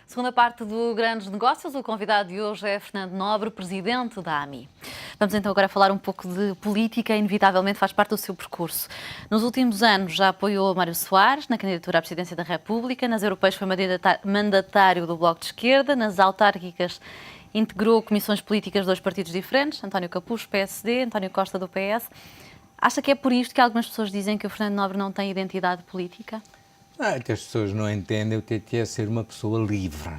Segunda parte do Grandes Negócios, o convidado de hoje é Fernando Nobre, presidente da AMI. Vamos então agora falar um pouco de política, inevitavelmente faz parte do seu percurso. Nos últimos anos já apoiou Mário Soares na candidatura à presidência da República, nas europeias foi mandatário do Bloco de Esquerda, nas autárquicas integrou comissões políticas de dois partidos diferentes, António Capucho, PSD, António Costa, do PS. Acha que é por isto que algumas pessoas dizem que o Fernando Nobre não tem identidade política? Que as pessoas não entendem o que é ser uma pessoa livre.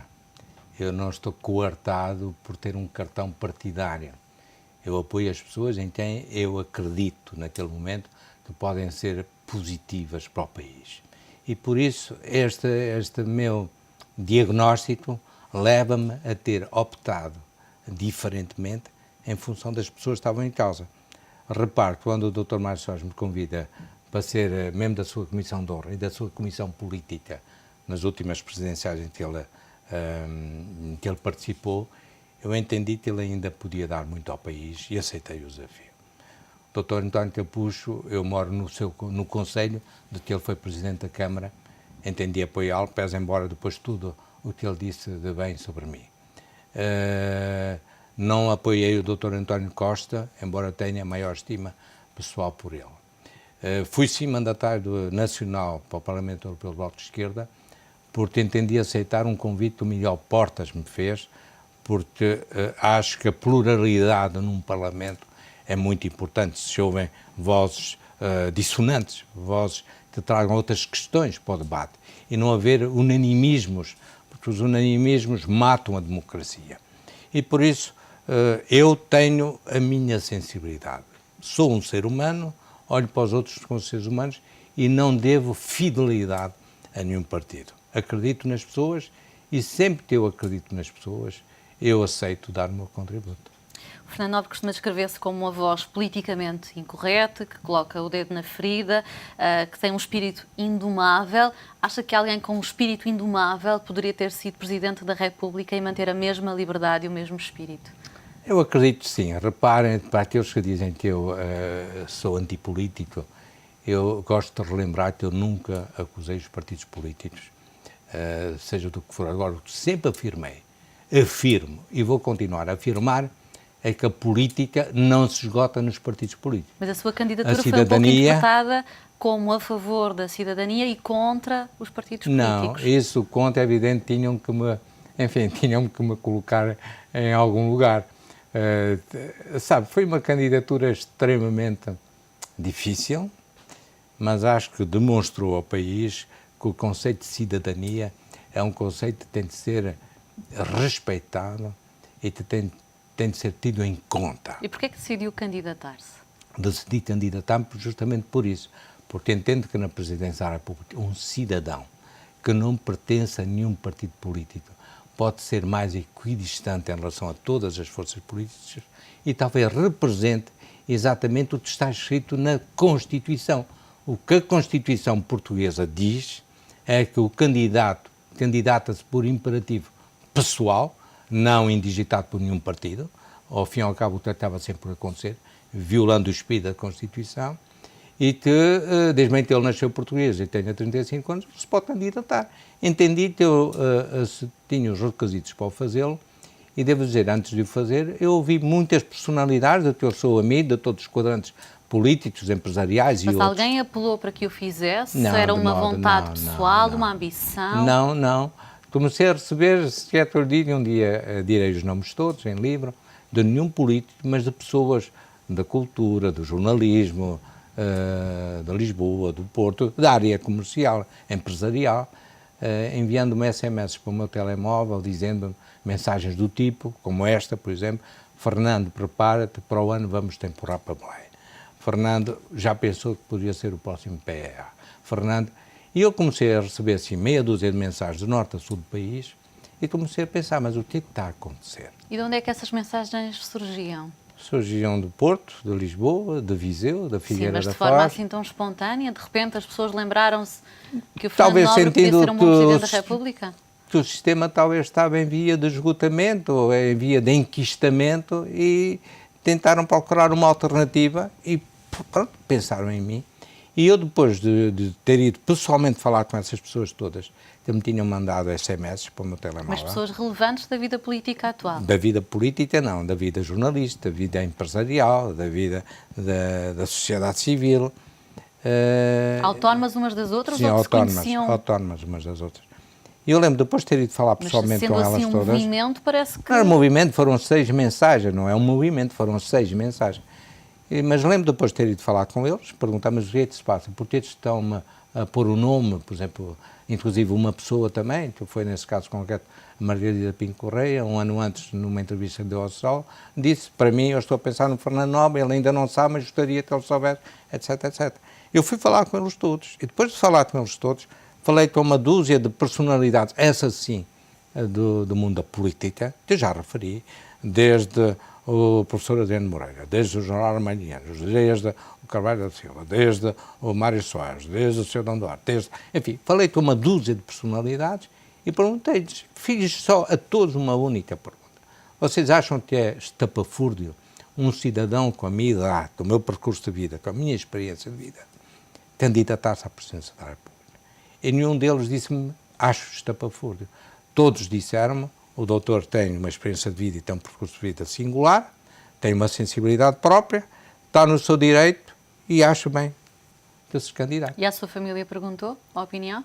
Eu não estou coartado por ter um cartão partidário. Eu apoio as pessoas em quem eu acredito naquele momento que podem ser positivas para o país. E por isso este meu diagnóstico leva-me a ter optado diferentemente em função das pessoas que estavam em causa. Repare, quando o Dr. Mário Soares me convida para ser membro da sua Comissão de Honra e da sua Comissão Política nas últimas presidenciais em que ele participou, eu entendi que ele ainda podia dar muito ao país e aceitei o desafio. O Dr. António Capucho, eu moro no Conselho de que ele foi Presidente da Câmara, entendi apoiá-lo, pese embora depois tudo o que ele disse de bem sobre mim. Não apoiei o Dr. António Costa, embora tenha maior estima pessoal por ele. Fui sim mandatário nacional para o Parlamento Europeu do Bloco de Esquerda, porque entendi aceitar um convite que o Miguel Portas me fez, porque acho que a pluralidade num Parlamento é muito importante, se ouvem vozes dissonantes, vozes que tragam outras questões para o debate, e não haver unanimismos, porque os unanimismos matam a democracia. E por isso eu tenho a minha sensibilidade. Sou um ser humano, olho para os outros como seres humanos e não devo fidelidade a nenhum partido. Acredito nas pessoas e sempre que eu acredito nas pessoas, eu aceito dar o meu contributo. O Fernando Nobre costuma descrever-se como uma voz politicamente incorreta, que coloca o dedo na ferida, que tem um espírito indomável. Acha que alguém com um espírito indomável poderia ter sido Presidente da República e manter a mesma liberdade e o mesmo espírito? Eu acredito sim. Reparem, para aqueles que dizem que eu sou antipolítico, eu gosto de relembrar que eu nunca acusei os partidos políticos, seja do que for. Agora, sempre afirmo e vou continuar a afirmar, é que a política não se esgota nos partidos políticos. Mas a sua candidatura foi um pouco interpretada como a favor da cidadania e contra os partidos políticos. Não, isso contra, é evidente, tinham que me colocar em algum lugar. Foi uma candidatura extremamente difícil, mas acho que demonstrou ao país que o conceito de cidadania é um conceito que tem de ser respeitado e que tem de ser tido em conta. E porquê é que decidiu candidatar-se? Decidi candidatar-me justamente por isso, porque entendo que na Presidência da República um cidadão que não pertence a nenhum partido político pode ser mais equidistante em relação a todas as forças políticas e talvez represente exatamente o que está escrito na Constituição. O que a Constituição portuguesa diz é que o candidato candidata-se por imperativo pessoal, não indigitado por nenhum partido, ao fim e ao cabo o que estava sempre por acontecer, violando o espírito da Constituição, e que, desde que ele nasceu português e tenha 35 anos, se pode candidatar. Entendi que eu tinha os requisitos para o fazê-lo, e devo dizer, antes de o fazer, eu ouvi muitas personalidades, de que eu sou amigo, de todos os quadrantes políticos, empresariais e outros. Mas alguém apelou para que o fizesse? Não, era uma vontade pessoal, uma ambição? Não. Comecei a receber, se quer que eu lhe diga, um dia direi os nomes todos em livro, de nenhum político, mas de pessoas da cultura, do jornalismo, de Lisboa, do Porto, da área comercial, empresarial, enviando-me SMS para o meu telemóvel, dizendo mensagens do tipo, como esta, por exemplo: Fernando, prepara-te, para o ano vamos te empurrar para Belém. Fernando, já pensou que poderia ser o próximo PEA? Fernando... E eu comecei a receber assim meia dúzia de mensagens do norte a sul do país e comecei a pensar, mas o que está a acontecer? E de onde é que essas mensagens surgiam? Surgiam do Porto, de Lisboa, de Viseu, da Figueira da Foz. Sim, mas de forma assim tão espontânea? De repente as pessoas lembraram-se que o Fernando Nobre podia ser um bom Presidente da República? Que o sistema talvez estava em via de esgotamento ou em via de enquistamento e tentaram procurar uma alternativa e pronto, pensaram em mim. E eu, depois de ter ido pessoalmente falar com essas pessoas todas, que me tinham mandado SMS para o meu telemóvel. Mas pessoas relevantes da vida política atual? Da vida política, não. Da vida jornalista, da vida empresarial, da vida da sociedade civil. Autónomas umas das outras? Sim, ou que autónomas, se conheciam? autónomas umas das outras. E eu lembro, depois de ter ido falar pessoalmente Mas sendo com elas assim um todas... movimento, parece que... Não era um movimento, foram 6 mensagens, não é um movimento, foram 6 mensagens. Mas lembro depois de ter ido falar com eles, perguntar, mas o que é que se passa? Porque estão-me a pôr o nome, por exemplo, inclusive uma pessoa também, que foi nesse caso concreto, a Margarida Pinto Correia, um ano antes, numa entrevista que deu ao Sol, disse, para mim, eu estou a pensar no Fernando Nobre, ele ainda não sabe, mas gostaria que ele soubesse, etc, etc. Eu fui falar com eles todos, e depois de falar com eles todos, falei com uma dúzia de personalidades, essas sim, do mundo da política, que eu já referi, desde o professor Adriano Moreira, desde o Jornal Armaniano, desde o Carvalho da Silva, desde o Mário Soares, desde o Sr. Dom Duarte, enfim, falei com uma dúzia de personalidades e perguntei-lhes, fiz só a todos uma única pergunta. Vocês acham que é estapafúrdio um cidadão com a minha idade, com o meu percurso de vida, com a minha experiência de vida, candidatar-se à presidência da República? E nenhum deles disse-me, acho estapafúrdio. Todos disseram-me, o doutor tem uma experiência de vida e tem um percurso de vida singular, tem uma sensibilidade própria, está no seu direito e acho bem que se candidate. E a sua família perguntou a opinião?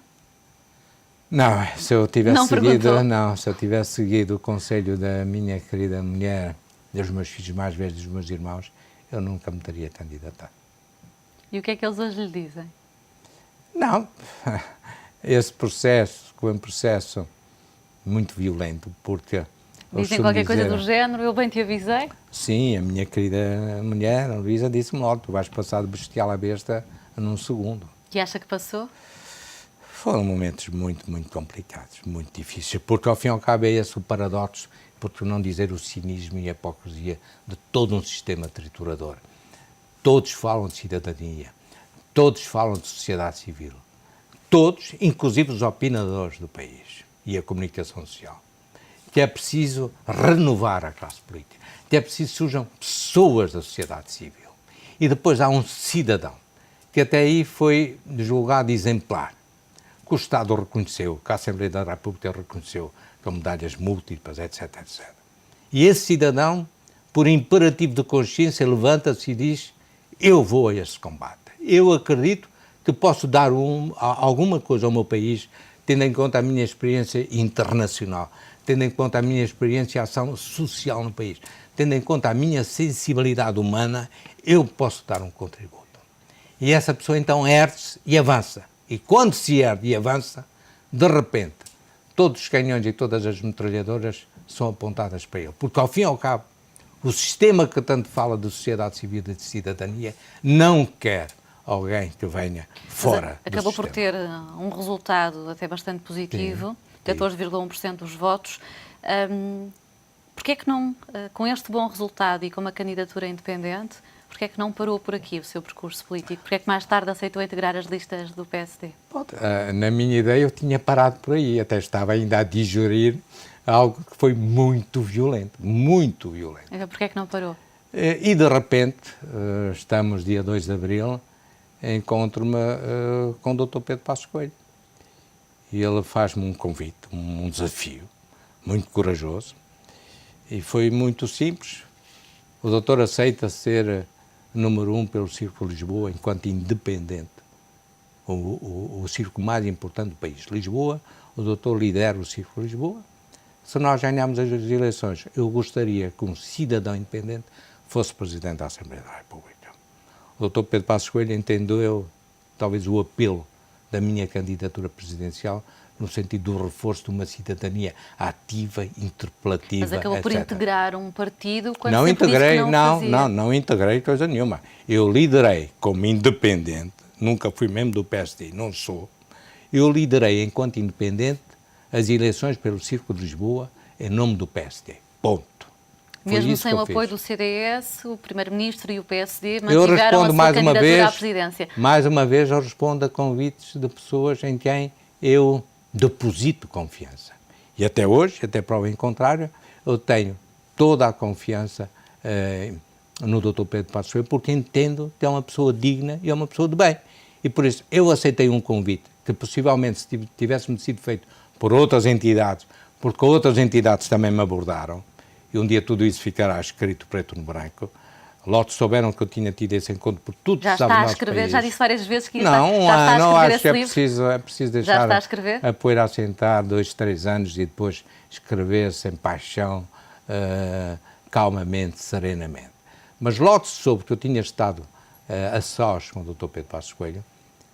Não, se eu tivesse perguntou. se eu tivesse seguido o conselho da minha querida mulher, dos meus filhos mais velhos, dos meus irmãos, eu nunca me teria candidatado. E o que é que eles hoje lhe dizem? Não, esse processo foi um processo muito violento, porque... Dizem qualquer coisa do género, eu bem te avisei? Sim, a minha querida mulher, a Luísa, disse-me logo, tu vais passar de bestial a besta num segundo. E acha que passou? Foram momentos muito, muito complicados, muito difíceis, porque ao fim e ao cabo é esse o paradoxo, por não dizer o cinismo e a hipocrisia de todo um sistema triturador. Todos falam de cidadania, todos falam de sociedade civil, todos, inclusive os opinadores do país e a comunicação social, que é preciso renovar a classe política, que é preciso que surjam pessoas da sociedade civil. E depois há um cidadão, que até aí foi julgado exemplar, que o Estado reconheceu, que a Assembleia da República reconheceu, com medalhas múltiplas, etc, etc. E esse cidadão, por imperativo de consciência, levanta-se e diz, eu vou a esse combate. Eu acredito que posso dar alguma coisa ao meu país, tendo em conta a minha experiência internacional, tendo em conta a minha experiência e ação social no país, tendo em conta a minha sensibilidade humana, eu posso dar um contributo. E essa pessoa então ergue-se e avança. E quando se ergue e avança, de repente, todos os canhões e todas as metralhadoras são apontadas para ele. Porque, ao fim e ao cabo, o sistema que tanto fala de sociedade civil e de cidadania não quer alguém que venha fora do acabou por sistema. ter um resultado até bastante positivo, 14,1% dos votos. Porquê é que não, com este bom resultado e com uma candidatura independente, porquê é que não parou por aqui o seu percurso político? Porquê é que mais tarde aceitou integrar as listas do PSD? Na minha ideia eu tinha parado por aí, até estava ainda a digerir algo que foi muito violento, muito violento. Então, porquê é que não parou? E de repente, estamos dia 2 de Abril, encontro-me com o Dr. Pedro Passos Coelho. E ele faz-me um convite, um desafio, muito corajoso, e foi muito simples. O doutor aceita ser número 1 pelo Círculo de Lisboa, enquanto independente, o círculo mais importante do país. Lisboa, o doutor lidera o Círculo de Lisboa. Se nós ganharmos as eleições, eu gostaria que um cidadão independente fosse Presidente da Assembleia da República. O doutor Pedro Passos Coelho entendeu, talvez, o apelo da minha candidatura presidencial, no sentido do reforço de uma cidadania ativa, interpelativa, Mas acabou por etc. integrar um partido quando Não sempre integrei, disse que não fazia. não integrei coisa nenhuma. Eu liderei como independente, nunca fui membro do PSD, não sou. Eu liderei enquanto independente as eleições pelo Círculo de Lisboa em nome do PSD. Ponto. Mesmo sem o apoio do CDS, o Primeiro-Ministro e o PSD Eu mantiveram a respondo sua mais uma candidatura vez, à presidência. Mais uma vez eu respondo a convites de pessoas em quem eu deposito confiança. E até hoje, até prova em contrário, eu tenho toda a confiança no Dr. Pedro Passos Coelho, porque entendo que é uma pessoa digna e é uma pessoa de bem. E por isso eu aceitei um convite que possivelmente se tivesse sido feito por outras entidades, porque outras entidades também me abordaram, e um dia tudo isso ficará escrito preto no branco. Logo souberam que eu tinha tido esse encontro, por tudo Já que sabe está o a nosso escrever, país. já disse várias vezes que Não, já está a não escrever acho que esse livro. é preciso Já deixar está a escrever? a poeira assentar 2, 3 anos e depois escrever sem paixão, calmamente, serenamente. Mas logo se soube que eu tinha estado a sós com o Dr. Pedro Passos Coelho,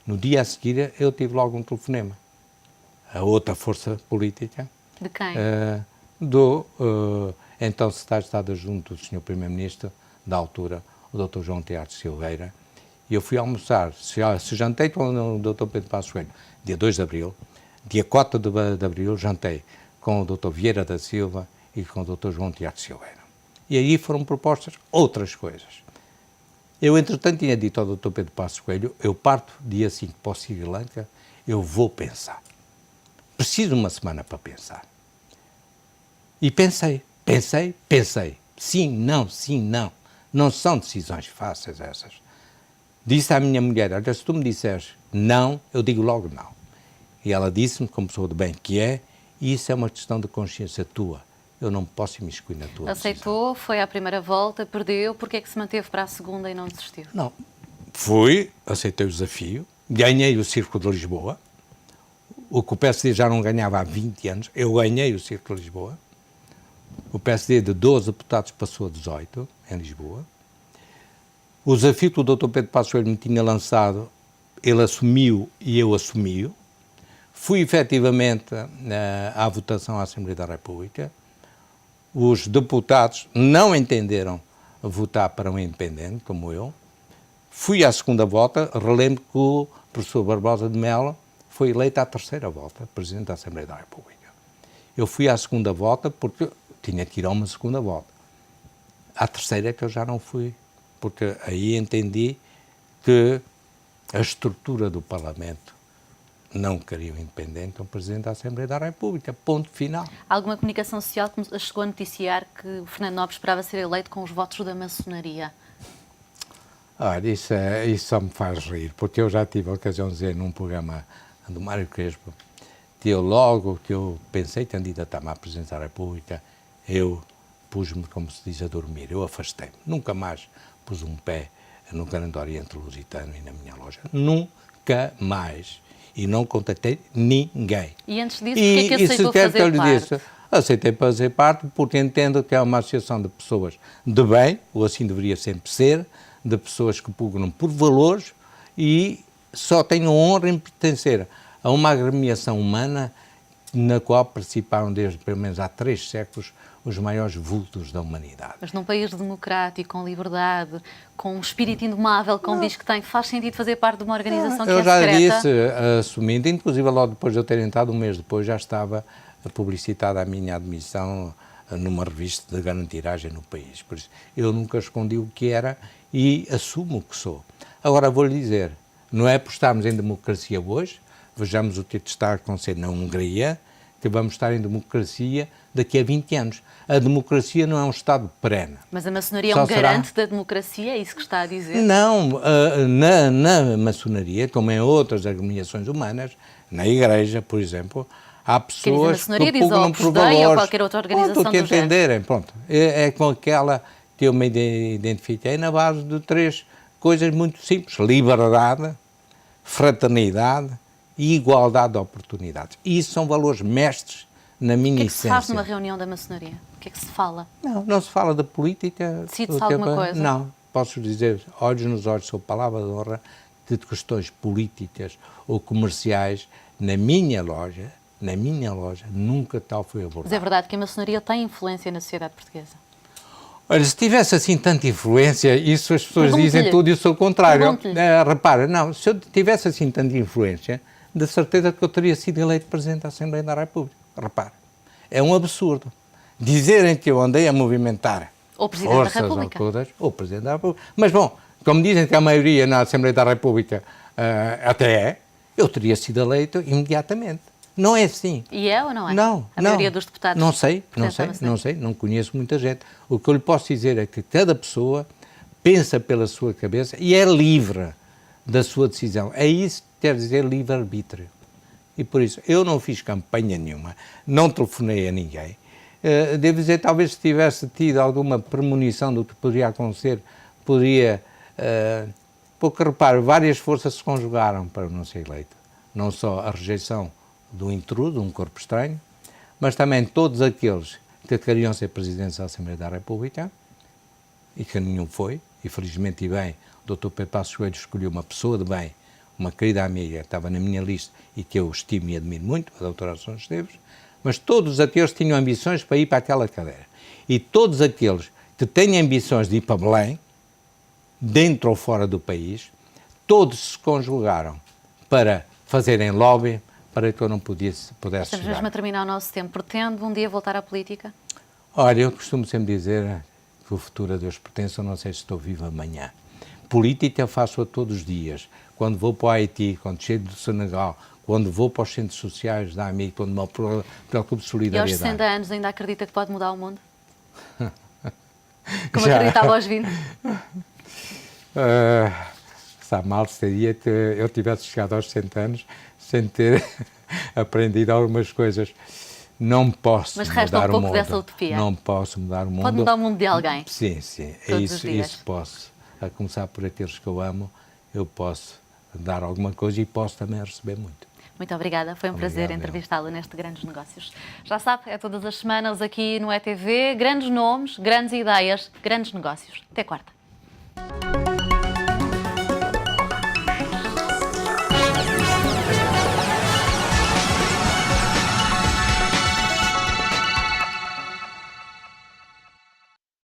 no dia a seguir eu tive logo um telefonema. A outra força política. De quem? Do então secretário de Estado Adjunto do Sr. Primeiro-Ministro, da altura, o Dr. João Tiago Silveira, e eu fui almoçar, se jantei com o Dr. Pedro Passos Coelho, dia 2 de Abril, dia 4 de Abril jantei com o Dr. Vieira da Silva e com o Dr. João Tiago Silveira. E aí foram propostas outras coisas. Eu, entretanto, tinha dito ao Dr. Pedro Passos Coelho, eu parto dia 5 para o Sri Lanka, eu vou pensar. Preciso de uma semana para pensar. E pensei. Sim, não. Não são decisões fáceis essas. Disse à minha mulher, olha, se tu me disseres não, eu digo logo não. E ela disse-me, como pessoa de bem que é, e isso é uma questão de consciência tua. Eu não posso me excluir na tua Aceitou, decisão. foi à primeira volta, perdeu, porque é que se manteve para a segunda e não desistiu? Não. Aceitei o desafio, ganhei o Círculo de Lisboa, o que o PSD já não ganhava há 20 anos, eu ganhei o Círculo de Lisboa. O PSD de 12 deputados passou a 18 em Lisboa. O desafio que o Dr. Pedro Passos Coelho me tinha lançado, ele assumiu e eu assumi-o. Fui efetivamente à votação à Assembleia da República. Os deputados não entenderam votar para um independente, como eu. Fui à segunda volta, relembro que o professor Barbosa de Melo foi eleito à terceira volta, Presidente da Assembleia da República. Eu fui à segunda volta porque tinha que ir a uma segunda volta. À terceira é que eu já não fui, porque aí entendi que a estrutura do Parlamento não queria um independente, um Presidente da Assembleia da República, ponto final. Há alguma comunicação social que chegou a noticiar que o Fernando Nobre esperava ser eleito com os votos da maçonaria? Olha, isso só me faz rir, porque eu já tive a ocasião de dizer num programa do Mário Crespo, que logo que eu pensei candidatar-me à Presidência da República, eu pus-me, como se diz, a dormir, eu afastei-me. Nunca mais pus um pé no Grande Oriente Lusitano e na minha loja. Nunca mais. E não contactei ninguém. E antes disso, porquê é que aceitou fazer parte? Aceitei fazer parte porque entendo que é uma associação de pessoas de bem, ou assim deveria sempre ser, de pessoas que pugnam por valores e só tenho a honra em pertencer a uma agremiação humana na qual participaram desde pelo menos há 3 séculos os maiores vultos da humanidade. Mas num país democrático, com liberdade, com um espírito indomável, como diz que tem, faz sentido fazer parte de uma organização que é secreta? Eu já disse, assumindo, inclusive logo depois de eu ter entrado, um mês depois, já estava publicitada a minha admissão numa revista de grande tiragem no país. Por isso, eu nunca escondi o que era e assumo o que sou. Agora, vou-lhe dizer, não é por estarmos em democracia hoje, vejamos o que está a acontecer na Hungria, que vamos estar em democracia daqui a 20 anos. A democracia não é um Estado perene. Mas a maçonaria é um garante da democracia, é isso que está a dizer? Não, na maçonaria, como em outras agremiações humanas, na Igreja, por exemplo, há pessoas que pugnam por valores. Ou qualquer outra organização do género. Entenderem, pronto. É com aquela que eu me identifiquei na base de 3 coisas muito simples. Liberdade, fraternidade e igualdade de oportunidades. E isso são valores mestres na minha essência. O que é que se faz numa reunião da maçonaria? O que é que se fala? Não se fala de política. Decide-se alguma coisa? Não, posso dizer, olhos nos olhos, sou palavra de honra, de questões políticas ou comerciais, na minha loja, nunca tal foi abordado. Mas é verdade que a maçonaria tem influência na sociedade portuguesa? Olha, se tivesse assim tanta influência, isso as pessoas dizem tudo e eu sou o contrário. Repara, não, se eu tivesse assim tanta influência, de certeza que eu teria sido eleito Presidente da Assembleia da República. Repara, é um absurdo dizerem que eu andei a movimentar ou Presidente da República. Ou Presidente da República. Mas, bom, como dizem que a maioria na Assembleia da República até é, eu teria sido eleito imediatamente. Não é assim. E é ou não é? Não. A maioria dos deputados? Não sei, não conheço muita gente. O que eu lhe posso dizer é que cada pessoa pensa pela sua cabeça e é livre da sua decisão. É isso que quer dizer livre-arbítrio. E por isso, eu não fiz campanha nenhuma, não telefonei a ninguém. Devo dizer, talvez se tivesse tido alguma premonição do que poderia acontecer, poderia... porque, repare, várias forças se conjugaram para não ser eleito. Não só a rejeição do intruso, um corpo estranho, mas também todos aqueles que queriam ser presidentes da Assembleia da República, e que nenhum foi, e felizmente e bem, o Dr. Pedro Passos Coelho escolheu uma pessoa de bem, uma querida amiga, que estava na minha lista e que eu estimo e admiro muito, a doutora Assunção Esteves, mas todos aqueles que tinham ambições para ir para aquela cadeira. E todos aqueles que têm ambições de ir para Belém, dentro ou fora do país, todos se conjugaram para fazerem lobby para que eu não pudesse Estamos chegar. mesmo a terminar o nosso tempo. Pretende um dia voltar à política? Olha, eu costumo sempre dizer que o futuro a Deus pertence, eu não sei se estou vivo amanhã. Política faço-a todos os dias. Quando vou para o Haiti, quando chego do Senegal, quando vou para os centros sociais da AMI, quando me preocupo de solidariedade. E aos 60 anos ainda acredita que pode mudar o mundo? Como acreditava aos 20? Sabe, mal seria que eu tivesse chegado aos 60 anos sem ter aprendido algumas coisas. Não posso Mas mudar resta um pouco o mundo. dessa utopia. Não posso mudar o mundo. Pode mudar o mundo de alguém? Sim, sim. Todos os dias. Isso posso. A começar por aqueles que eu amo, eu posso dar alguma coisa e posso também receber muito. Muito obrigada, foi um prazer entrevistá-lo neste Grandes Negócios. Já sabe, é todas as semanas aqui no ETV, grandes nomes, grandes ideias, grandes negócios. Até quarta.